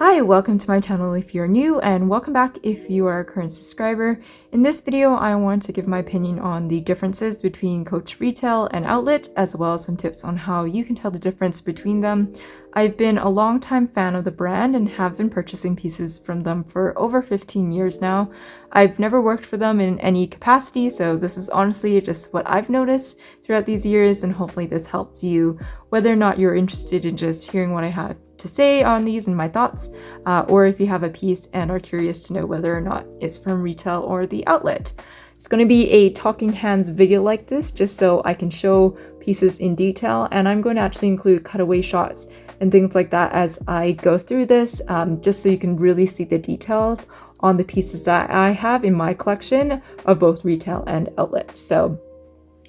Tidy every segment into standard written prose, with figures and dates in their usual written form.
Hi, welcome to my channel if you're new, and welcome back if you are a current subscriber. In this video, I want to give my opinion on the differences between Coach Retail and Outlet, as well as some tips on how you can tell the difference between them. I've been a long-time fan of the brand and have been purchasing pieces from them for over 15 years now. I've never worked for them in any capacity, so this is honestly just what I've noticed throughout these years, and hopefully this helps you, whether or not you're interested in just hearing what I have to say on these and my thoughts, or if you have a piece and are curious to know whether or not it's from retail or the outlet. It's going to be a talking hands video like this just so I can show pieces in detail, and I'm going to actually include cutaway shots and things like that as I go through this, just so you can really see the details on the pieces that I have in my collection of both retail and outlet. So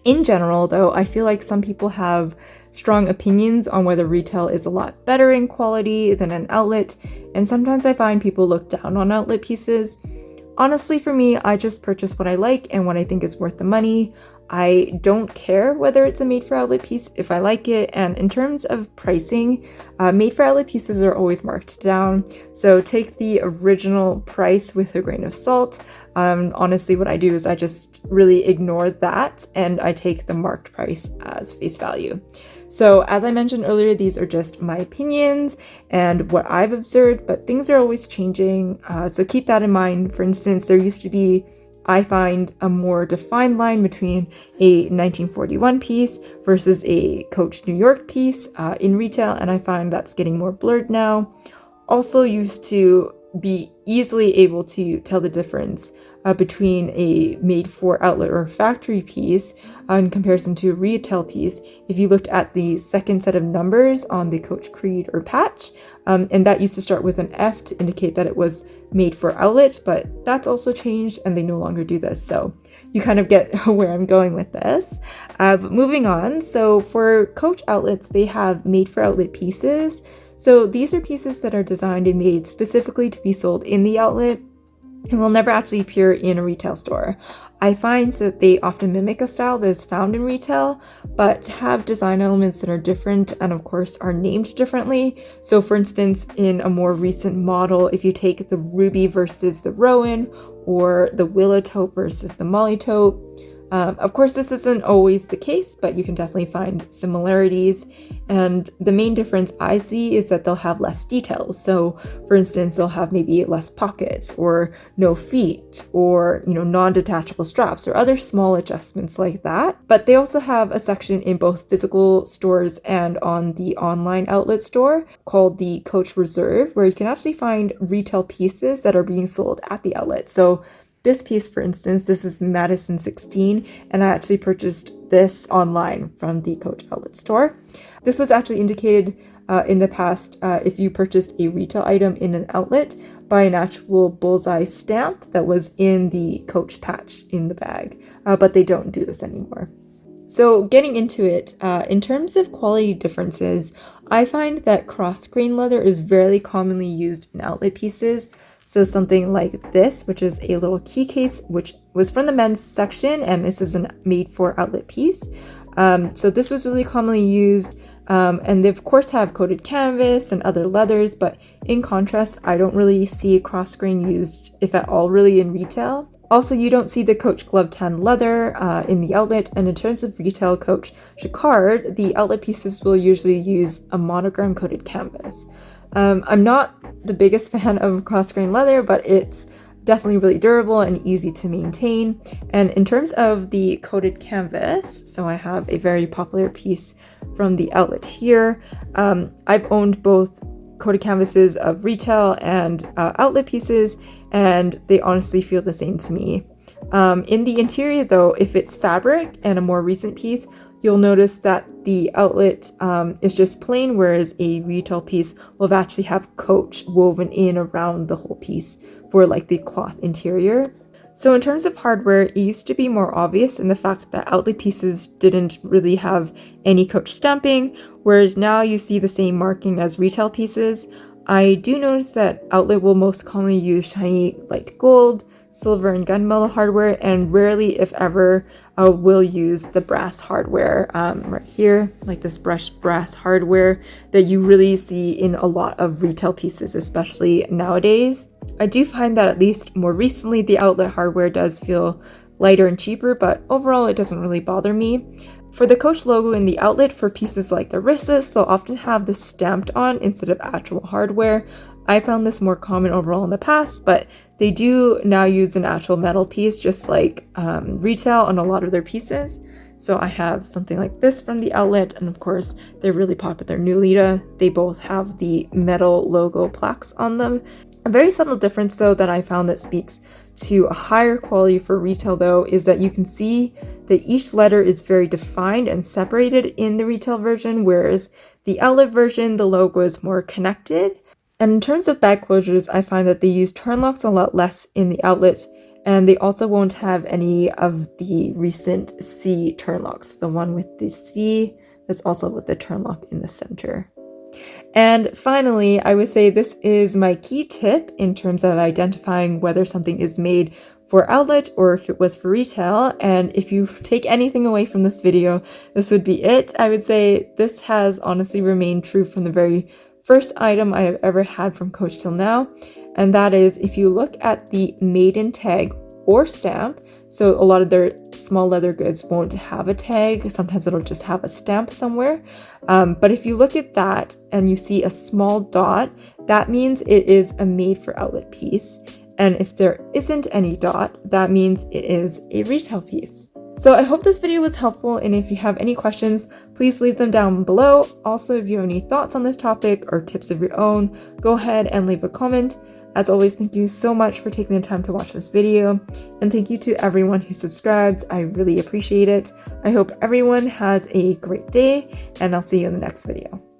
in general, though, I feel like some people have strong opinions on whether retail is a lot better in quality than an outlet, and sometimes I find people look down on outlet pieces. Honestly, for me, I just purchase what I like and what I think is worth the money. I don't care whether it's a made-for-outlet piece if I like it, and in terms of pricing, made-for-outlet pieces are always marked down, so take the original price with a grain of salt. Honestly, what I do is I just really ignore that, and I take the marked price as face value. So as I mentioned earlier, these are just my opinions and what I've observed, but things are always changing, so keep that in mind. For instance, there used to be, I find, a more defined line between a 1941 piece versus a Coach New York piece in retail, and I find that's getting more blurred now. Also used to be easily able to tell the difference between a made-for-outlet or factory piece in comparison to a retail piece if you looked at the second set of numbers on the Coach Creed or patch, and that used to start with an F to indicate that it was made for outlet, but that's also changed and they no longer do this, so you kind of get where I'm going with this. But moving on, so for Coach outlets, they have made-for-outlet pieces. So these are pieces that are designed and made specifically to be sold in the outlet and will never actually appear in a retail store. I find that they often mimic a style that is found in retail, but have design elements that are different and of course are named differently. So for instance, in a more recent model, if you take the Ruby versus the Rowan, or the Willow Taupe versus the Molly Taupe, of course, this isn't always the case, but you can definitely find similarities. And the main difference I see is that they'll have less details. So, for instance, they'll have maybe less pockets or no feet or, non-detachable straps or other small adjustments like that. But they also have a section in both physical stores and on the online outlet store called the Coach Reserve, where you can actually find retail pieces that are being sold at the outlet. So this piece, for instance, this is Madison 16, and I actually purchased this online from the Coach outlet store. This was actually indicated in the past if you purchased a retail item in an outlet by an actual bullseye stamp that was in the Coach patch in the bag, but they don't do this anymore. So getting into it, in terms of quality differences, I find that cross-grain leather is very commonly used in outlet pieces. So something like this, which is a little key case, which was from the men's section, and this is a made-for-outlet piece. So this was really commonly used, and they of course have coated canvas and other leathers, but in contrast, I don't really see cross-grain used, if at all, really in retail. Also, you don't see the Coach Glove Tan leather in the outlet, and in terms of retail Coach Jacquard, the outlet pieces will usually use a monogram coated canvas. I'm not the biggest fan of cross-grain leather, but it's definitely really durable and easy to maintain. And in terms of the coated canvas, so I have a very popular piece from the outlet here. I've owned both coated canvases of retail and outlet pieces, and they honestly feel the same to me. In the interior though, if it's fabric and a more recent piece, you'll notice that the outlet is just plain, whereas a retail piece will actually have Coach woven in around the whole piece for like the cloth interior. So in terms of hardware, it used to be more obvious in the fact that outlet pieces didn't really have any Coach stamping, whereas now you see the same marking as retail pieces. I do notice that Outlet will most commonly use shiny light gold, silver, and gunmetal hardware, and rarely, if ever, will use the brass hardware right here, like this brushed brass hardware that you really see in a lot of retail pieces, especially nowadays. I do find that at least more recently, the Outlet hardware does feel lighter and cheaper, but overall it doesn't really bother me. For the Coach logo in the Outlet for pieces like the wristlets, they'll often have this stamped on instead of actual hardware. I found this more common overall in the past, but they do now use an actual metal piece, just like retail on a lot of their pieces. So I have something like this from the Outlet, and of course they're really popular Nulita. They both have the metal logo plaques on them. A very subtle difference though that I found that speaks to a higher quality for retail though is that you can see that each letter is very defined and separated in the retail version, whereas the Outlet version, the logo is more connected. And in terms of bag closures, I find that they use turn locks a lot less in the Outlet, and they also won't have any of the recent C turn locks, the one with the C that's also with the turn lock in the center. And finally, I would say this is my key tip in terms of identifying whether something is made for Outlet or if it was for retail. And if you take anything away from this video, this would be it. I would say this has honestly remained true from the very first item I have ever had from Coach till now. And that is, if you look at the maiden tag or stamp, so a lot of their small leather goods won't have a tag, sometimes it'll just have a stamp somewhere, but if you look at that and you see a small dot, that means it is a made for Outlet piece, and if there isn't any dot, that means it is a retail piece. So I hope this video was helpful, and if you have any questions, please leave them down below. Also, if you have any thoughts on this topic or tips of your own, go ahead and leave a comment. As always, thank you so much for taking the time to watch this video, and thank you to everyone who subscribes. I really appreciate it. I hope everyone has a great day, and I'll see you in the next video.